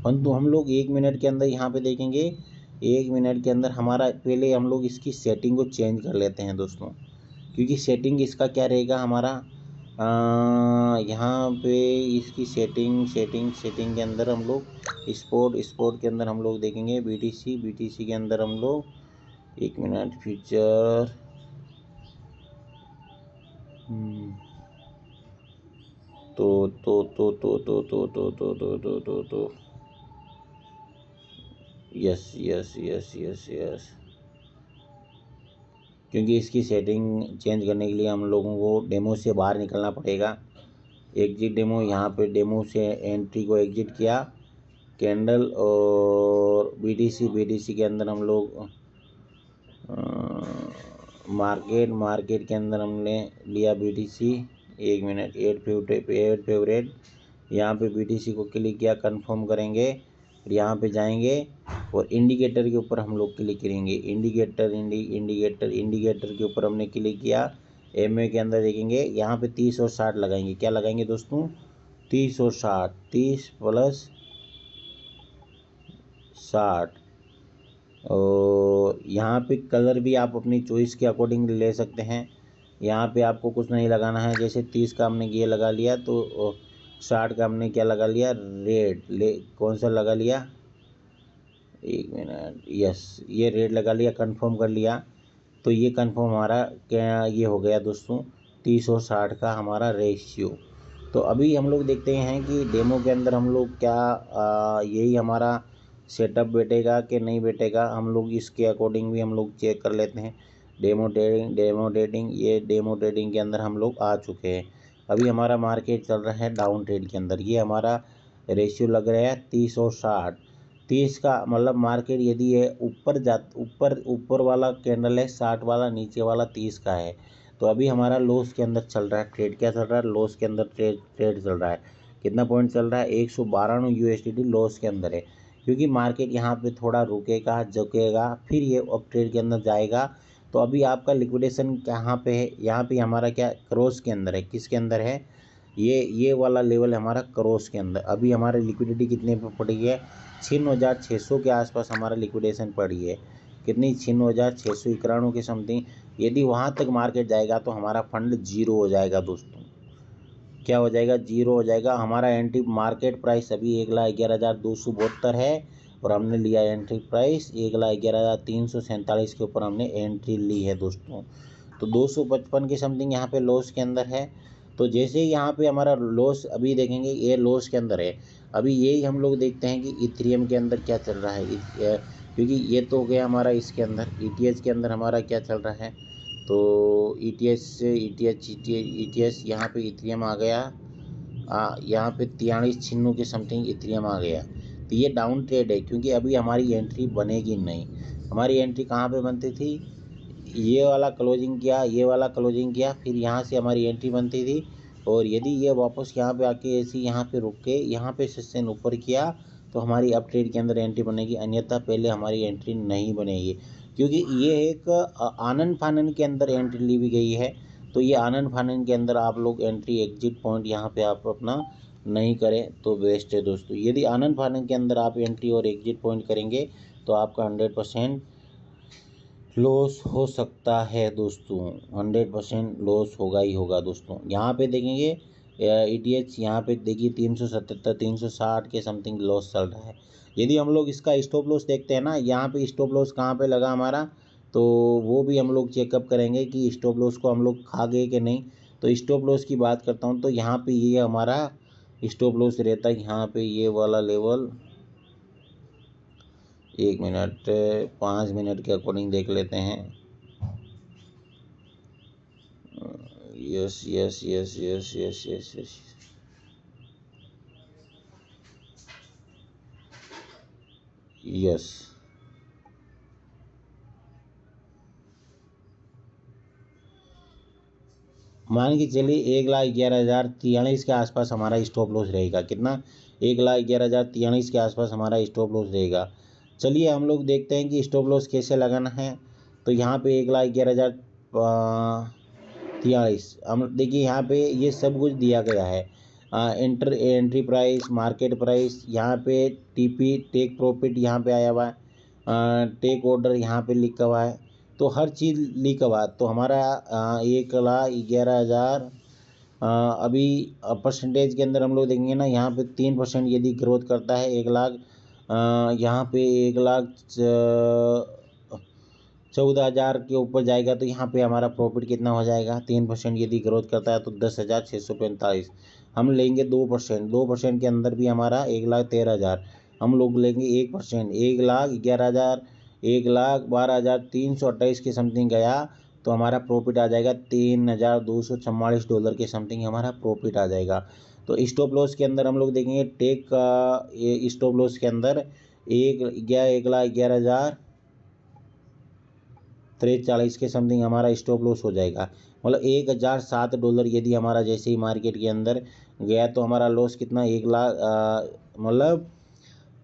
परंतु हम लोग 1 मिनट के अंदर यहाँ पे देखेंगे, 1 मिनट के अंदर हमारा, पहले हम लोग इसकी सेटिंग को चेंज कर लेते हैं दोस्तों। क्योंकि सेटिंग इसका क्या रहेगा हमारा, यहाँ पे इसकी सेटिंग के अंदर हम लोग स्पोर्ट के अंदर हम लोग देखेंगे बीटीसी के अंदर हम लोग 1 मिनट फीचर तो यस क्योंकि इसकी सेटिंग चेंज करने के लिए हम लोगों को डेमो से बाहर निकलना पड़ेगा। एग्जिट डेमो, यहाँ पे डेमो से एंट्री को एग्जिट किया, कैंडल और बीटीसी के अंदर हम लोग मार्केट के अंदर हमने लिया बीटीसी। 1 मिनट, एड फेवरेट, यहाँ पे बीटीसी को क्लिक किया, कंफर्म करेंगे, यहाँ पे जाएंगे और इंडिकेटर के ऊपर हम लोग क्लिक करेंगे। इंडिकेटर के ऊपर हमने क्लिक किया। एमए के अंदर देखेंगे, यहाँ पे 30 और 60 लगाएंगे। क्या लगाएंगे दोस्तों? 30 और 60, 30 + 60। और यहाँ पे कलर भी आप अपनी चॉइस के अकॉर्डिंग ले सकते हैं। यहाँ पे आपको कुछ नहीं लगाना है। जैसे 30 का हमने ये लगा लिया तो 60 का हमने क्या लगा लिया? रेड। कौन सा लगा लिया? 1 मिनट, यस, ये रेड लगा लिया, कंफर्म कर लिया। तो ये कंफर्म हमारा क्या ये हो गया दोस्तों, 30 और 60 का हमारा रेशियो। तो अभी हम लोग देखते हैं कि डेमो के अंदर हम लोग क्या यही हमारा सेटअप बैठेगा कि नहीं बैठेगा। हम लोग इसके अकॉर्डिंग भी हम लोग चेक कर लेते हैं। डेमो ट्रेडिंग के अंदर हम लोग आ चुके हैं। अभी हमारा मार्केट चल रहा है डाउन ट्रेड के अंदर। ये हमारा रेशियो लग रहा है 30 और 60। 30 का मतलब मार्केट यदि ये ऊपर वाला कैंडल है 60 वाला, नीचे वाला 30 का है, तो अभी हमारा लॉस के अंदर चल रहा है ट्रेड। क्या चल रहा है? लॉस के अंदर ट्रेड चल रहा है। कितना पॉइंट चल रहा है? 192 USDT लॉस के अंदर है। क्योंकि मार्केट यहाँ पे थोड़ा रुकेगा, झुकेगा, फिर ये अप ट्रेड के अंदर जाएगा। तो अभी आपका लिक्विडेशन कहाँ पे है? यहाँ पे हमारा क्या क्रॉस के अंदर है। किसके अंदर है? ये वाला लेवल हमारा क्रॉस के अंदर। अभी हमारी लिक्विडिटी कितने पे पड़ी है? 5600 के आसपास हमारा लिक्विडेशन पड़ी है। कितनी? 5691 के समथिंग। यदि वहाँ तक मार्केट जाएगा तो हमारा फंड जीरो हो जाएगा दोस्तों। क्या हो जाएगा? जीरो हो जाएगा। हमारा एंट्री मार्केट प्राइस अभी 1,11,272 है और हमने लिया एंट्री प्राइस 1,11,347 के ऊपर हमने एंट्री ली है दोस्तों। तो 255 के समथिंग यहाँ पे लॉस के अंदर है। तो जैसे ही यहाँ पे हमारा लॉस अभी देखेंगे, ये लॉस के अंदर है। अभी यही हम लोग देखते हैं कि इथेरियम के अंदर क्या चल रहा है। क्योंकि ये तो हो गया हमारा इसके अंदर, ETH के अंदर हमारा क्या चल रहा है। तो ETH यहाँ पे इथेरियम आ गया। यहाँ पे 43 छिन्नों के समथिंग इथेरियम आ गया। तो ये डाउन ट्रेड है क्योंकि अभी हमारी एंट्री बनेगी नहीं। हमारी एंट्री कहाँ पे बनती थी? ये वाला क्लोजिंग किया, फिर यहाँ से हमारी एंट्री बनती थी। और यदि ये वापस यहाँ पे आके ऐसी यहाँ पे रुक के यहाँ पे सस्टेन ऊपर किया तो हमारी अप ट्रेड के अंदर एंट्री बनेगी, अन्यथा पहले हमारी एंट्री नहीं बनेगी। क्योंकि ये एक आनन फानन के अंदर एंट्री ली भी गई है। तो ये आनन फानन के अंदर आप लोग एंट्री एग्जिट पॉइंट यहाँ पे आप अपना नहीं करें तो बेस्ट है दोस्तों। यदि आनन फानन के अंदर आप एंट्री और एग्जिट पॉइंट करेंगे तो आपका 100% लॉस हो सकता है दोस्तों। 100% लॉस होगा ही होगा दोस्तों। यहाँ पे देखेंगे ETH यहाँ पे देखिए 377 360 के समथिंग लॉस चल रहा है। यदि हम लोग इसका स्टॉप लॉस देखते हैं ना, यहाँ पे स्टॉप लॉस कहाँ पे लगा हमारा, तो वो भी हम लोग चेकअप करेंगे कि स्टॉप लॉस को हम लोग खा गए कि नहीं। तो स्टॉप लॉस की बात करता हूँ तो यहाँ पे ये हमारा स्टॉप लॉस रहता है। यहाँ पे ये वाला लेवल 1 मिनट 5 मिनट के अकॉर्डिंग देख लेते हैं। Yes yes yes yes yes yes yes yes मान के चलिए 1,11,043 के आसपास हमारा स्टॉप लॉस रहेगा। कितना? 1,11,043 के आसपास हमारा स्टॉप लॉस रहेगा। चलिए हम लोग देखते हैं कि स्टॉप लॉस कैसे लगाना है। तो यहाँ पे 1,11,043 हम देखिए, यहाँ पे ये सब कुछ दिया गया है। एंट्री प्राइस, मार्केट प्राइस, यहाँ पे TP टेक प्रॉफिट यहाँ पे आया हुआ है, टेक ऑर्डर यहाँ पे लिखा हुआ है। तो हर चीज़ लिखा हुआ। तो हमारा 1,11,000 अभी परसेंटेज के अंदर हम लोग देखेंगे ना, यहाँ पे 3% यदि ग्रोथ करता है 1 लाख, यहाँ पे 1,14,000 के ऊपर जाएगा तो यहाँ पे हमारा प्रॉफिट कितना हो जाएगा। 3% यदि ग्रोथ करता है तो 10,645। हम लेंगे 2%, 2% के अंदर भी हमारा 1,13,000। हम लोग लेंगे 1%, 1,11,000, 1,12,328 के समथिंग गया तो हमारा प्रॉफिट आ जाएगा $3,244 के समथिंग हमारा प्रॉफिट आ जाएगा। तो स्टॉप लॉस के अंदर हम लोग देखेंगे टेक का, ये स्टॉप लॉस के अंदर 1,11,43 के समथिंग हमारा स्टॉप लॉस हो जाएगा। मतलब $1,007 यदि हमारा जैसे ही मार्केट के अंदर गया तो हमारा लॉस कितना, 1,00,000, मतलब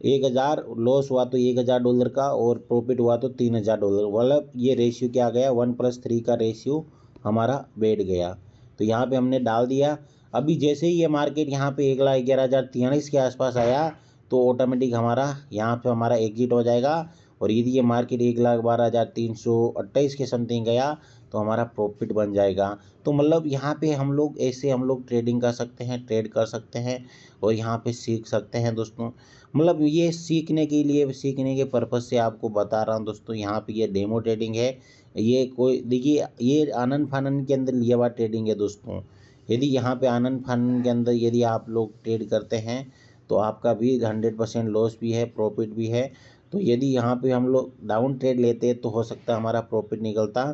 1,000 लॉस हुआ तो $1,000 का, और प्रॉफिट हुआ तो $3,000। मतलब ये रेशियो क्या आ गया, 1+3 का रेशियो हमारा बैठ गया। तो यहाँ पे हमने डाल दिया। अभी जैसे ही ये मार्केट यहाँ पे 1,11,043 के आसपास आया तो ऑटोमेटिक हमारा यहाँ पे हमारा एग्जिट हो जाएगा। और यदि ये मार्केट 1,12,328 के समथिंग गया तो हमारा प्रॉफिट बन जाएगा। तो मतलब यहाँ पे हम लोग ऐसे हम लोग ट्रेडिंग कर सकते हैं, ट्रेड कर सकते हैं और यहाँ पे सीख सकते हैं दोस्तों। मतलब ये सीखने के लिए, सीखने के पर्पज़ से आपको बता रहा हूँ दोस्तों। यहाँ पे ये डेमो ट्रेडिंग है, ये कोई देखिए ये आनंद फानन के अंदर लिया हुआ ट्रेडिंग है दोस्तों। यदि यहाँ पे आनंद फानन के अंदर यदि आप लोग ट्रेड करते हैं तो आपका भी 100% लॉस भी है, प्रॉफिट भी है। तो यदि यहाँ पे हम लोग डाउन ट्रेड लेते हैं तो हो सकता है हमारा प्रॉफिट निकलता,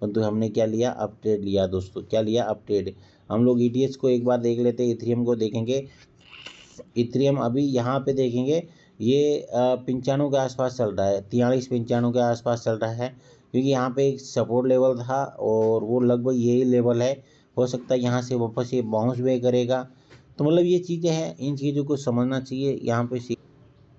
परंतु हमने क्या लिया, अप ट्रेड लिया दोस्तों। क्या लिया, अप ट्रेड। हम लोग ETH को एक बार देख लेते हैं, इथेरियम को देखेंगे। इथेरियम अभी यहाँ पे देखेंगे ये 95 के आसपास चल रहा है, 43-95 के आसपास चल रहा है, क्योंकि यहाँ पे एक सपोर्ट लेवल था और वो लगभग यही लेवल है। हो सकता है यहाँ से वापस ये बाउंस बैक करेगा। तो मतलब ये चीज़ें हैं, इन चीज़ों को समझना चाहिए यहाँ पे।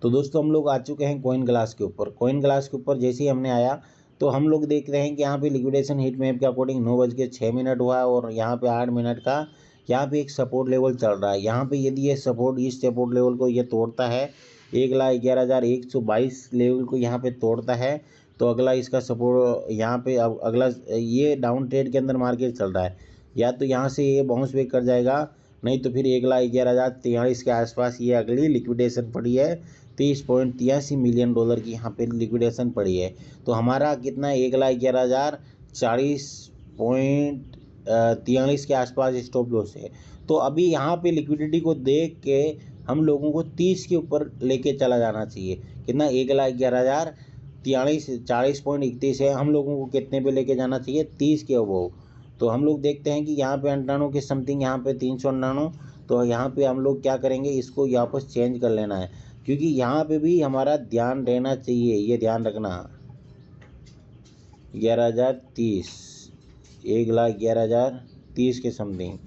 तो दोस्तों हम लोग आ चुके हैं कॉइन ग्लास के ऊपर। कॉइन ग्लास के ऊपर जैसे ही हमने आया तो हम लोग देख रहे हैं कि यहाँ पे लिक्विडेशन हीट मैप के अकॉर्डिंग 9:06 हुआ है और यहाँ पे 8 मिनट का यहाँ पे एक सपोर्ट लेवल चल रहा है। यहाँ पे यदि ये सपोर्ट, इस सपोर्ट लेवल को ये तोड़ता है, 1,11,122 लेवल को यहाँ पे तोड़ता है तो अगला इसका सपोर्ट यहाँ पे, अब अगला ये डाउन ट्रेड के अंदर मार्केट चल रहा है, या तो यहाँ से ये बाउंस बैक कर जाएगा, नहीं तो फिर 1,11,043 के आसपास ये अगली लिक्विडेशन पड़ी है। $30.83 मिलियन की यहाँ पे लिक्विडेशन पड़ी है। तो हमारा कितना, 1,11,040.43 के आसपास स्टॉप लॉस है। तो अभी यहाँ पे लिक्विडिटी को देख के हम लोगों को 30 के ऊपर लेके चला जाना चाहिए। कितना, 1,11,040.31 है, हम लोगों को कितने पे लेके जाना चाहिए, 30 के अबव। तो हम लोग देखते हैं कि यहाँ पे 98 के समथिंग, यहाँ पे 399। तो यहाँ पे हम लोग क्या करेंगे, इसको वापस चेंज कर लेना है, क्योंकि यहाँ पे भी हमारा ध्यान रहना चाहिए, ये ध्यान रखना। 11,030, 1,11,030 के समथिंग।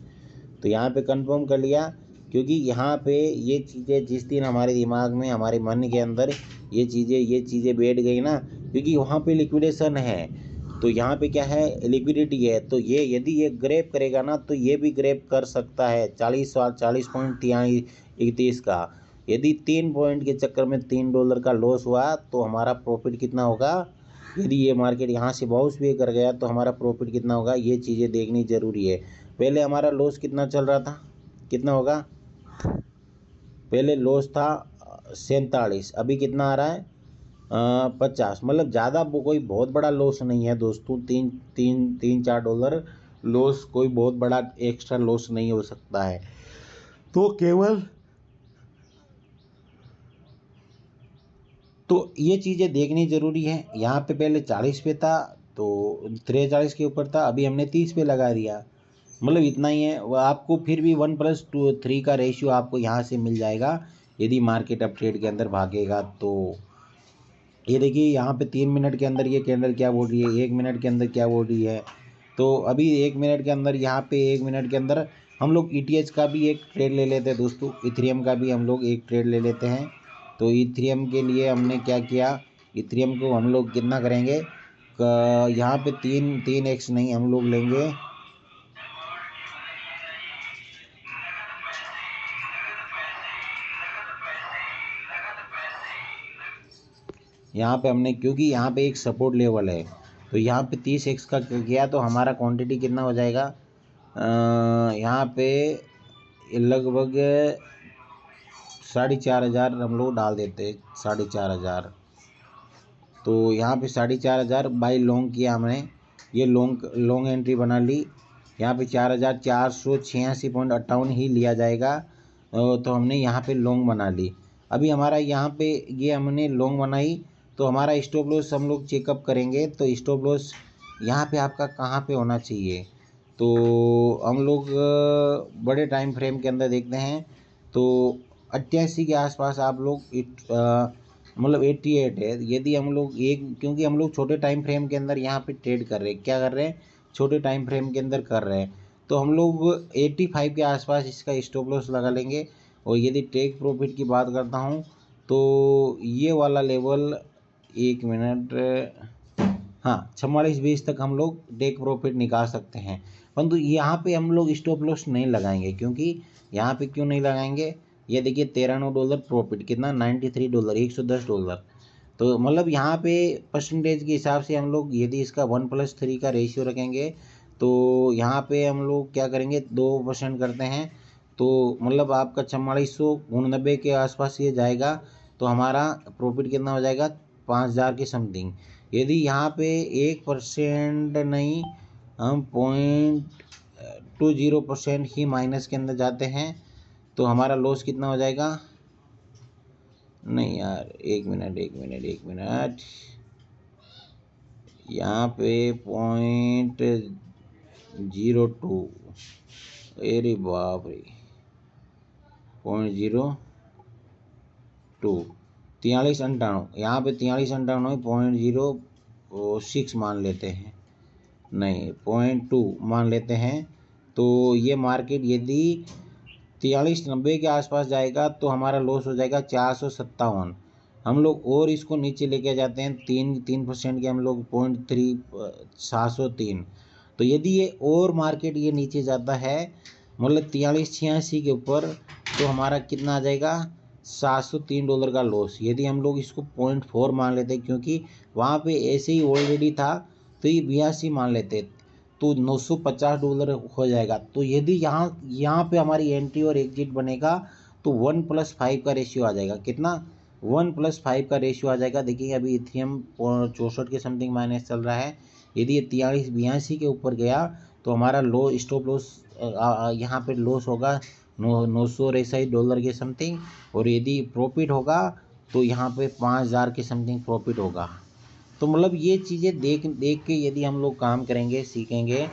तो यहाँ पे कंफर्म कर लिया, क्योंकि यहाँ पे ये चीज़ें जिस दिन हमारे दिमाग में, हमारे मन के अंदर ये चीज़ें बैठ गई ना, क्योंकि वहाँ पे लिक्विडेशन है तो यहाँ पे क्या है, लिक्विडिटी है। तो ये यदि ये ग्रैब करेगा ना तो ये भी ग्रैब कर सकता है 40.31 का। यदि 3 पॉइंट के चक्कर में $3 का लॉस हुआ तो हमारा प्रॉफिट कितना होगा। यदि ये मार्केट यहाँ से बाउंस भी कर गया तो हमारा प्रॉफिट कितना होगा, ये चीज़ें देखनी ज़रूरी है। पहले हमारा लॉस कितना चल रहा था, कितना होगा, पहले लॉस था 47, अभी कितना आ रहा है 50। मतलब ज़्यादा वो कोई बहुत बड़ा लॉस नहीं है दोस्तों, 3-4 लॉस कोई बहुत बड़ा एक्स्ट्रा लॉस नहीं हो सकता है। तो केवल तो ये चीज़ें देखनी ज़रूरी है। यहाँ पे पहले 40 पे था तो 43 के ऊपर था, अभी हमने 30 पे लगा दिया। मतलब इतना ही है। वो आपको फिर भी 1+3 का रेशियो आपको यहाँ से मिल जाएगा यदि मार्केट अप ट्रेड के अंदर भागेगा। तो ये देखिए यहाँ पे 3 मिनट के अंदर ये कैंडल क्या बोल रही है, 1 मिनट के अंदर क्या बोल रही है। तो अभी 1 मिनट के अंदर, यहाँ पे 1 मिनट के अंदर हम लोग ETH का भी एक ट्रेड ले लेते हैं दोस्तों, इथेरियम का भी हम लोग एक ट्रेड ले लेते हैं। तो इथेरियम के लिए हमने क्या किया, इथेरियम को हम लोग कितना करेंगे, यहाँ पे 3x नहीं, हम लोग लेंगे यहाँ पे हमने, क्योंकि यहाँ पे एक सपोर्ट लेवल है तो यहाँ पे 30x का किया तो हमारा क्वांटिटी कितना हो जाएगा, यहाँ पे लगभग 4,500 हम लोग डाल देते, 4,500। तो यहाँ पे 4,500 बाई लॉन्ग किया हमने, ये लॉन्ग एंट्री बना ली। यहाँ पे 4,486.58 ही लिया जाएगा। तो हमने यहाँ पे लॉन्ग बना ली। अभी हमारा यहाँ पे ये हमने लॉन्ग बनाई, तो हमारा स्टॉप लॉस हम लोग चेकअप करेंगे। तो स्टॉप लॉस यहाँ पे आपका कहाँ पे होना चाहिए, तो हम लोग बड़े टाइम फ्रेम के अंदर देखते हैं। तो 88 के आसपास आप लोग मतलब 88 है। यदि हम लोग क्योंकि हम लोग छोटे टाइम फ्रेम के अंदर यहाँ पे ट्रेड कर रहे हैं, क्या कर रहे हैं, छोटे टाइम फ्रेम के अंदर कर रहे हैं। तो हम लोग 85 के आसपास इसका स्टॉप लॉस लगा लेंगे। और यदि टेक प्रॉफिट की बात करता हूँ, तो ये वाला लेवल, 1 मिनट, हाँ, 4420 तक हम लोग टेक प्रॉफिट निकाल सकते हैं। परंतु यहाँ पे हम लोग स्टॉप लॉस नहीं लगाएंगे, क्योंकि यहाँ पे क्यों नहीं लगाएंगे, ये देखिए $93 प्रॉफिट, कितना, $93, $110। तो मतलब यहाँ पे परसेंटेज के हिसाब से हम लोग यदि इसका 1+3 का रेशियो रखेंगे, तो यहाँ पे हम लोग क्या करेंगे, 2% करते हैं। तो मतलब आपका 4489 के आसपास ये जाएगा। तो हमारा प्रॉफिट कितना हो जाएगा, 5,000 के समथिंग। यदि यहाँ पे 1% नहीं, हम 0.20% ही माइनस के अंदर जाते हैं, तो हमारा लॉस कितना हो जाएगा, नहीं यार, एक मिनट, यहाँ पे 0.02, अरे बाप रे, 0.02, 4398, यहाँ पे 4398 0.06 मान लेते हैं, नहीं 0.2 मान लेते हैं। तो ये मार्केट यदि 4390 के आसपास जाएगा, तो हमारा लॉस हो जाएगा 457। हम लोग और इसको नीचे लेके जाते हैं, 3% के हम लोग 703। तो यदि ये और मार्केट ये नीचे जाता है, मतलब 4386 के ऊपर, तो हमारा कितना आ जाएगा, $703 का लॉस। यदि हम लोग इसको 0.4 मान लेते, क्योंकि वहाँ पे ऐसे ही ऑलरेडी था, तो ये 82 मान लेते, तो $950 हो जाएगा। तो यदि यहाँ पे हमारी एंट्री और एग्जिट बनेगा, तो 1+5 का रेशियो आ जाएगा, कितना, 1+5 का रेशियो आ जाएगा। देखिए अभी इथेरियम 64 के समथिंग माइनस चल रहा है। यदि ये 4382 के ऊपर गया, तो हमारा स्टॉप लॉस यहाँ पे लॉस होगा $900 के समथिंग। और यदि प्रॉफिट होगा, तो यहाँ पे 5,000 के समथिंग प्रॉफिट होगा। तो मतलब ये चीज़ें देख के यदि हम लोग काम करेंगे, सीखेंगे,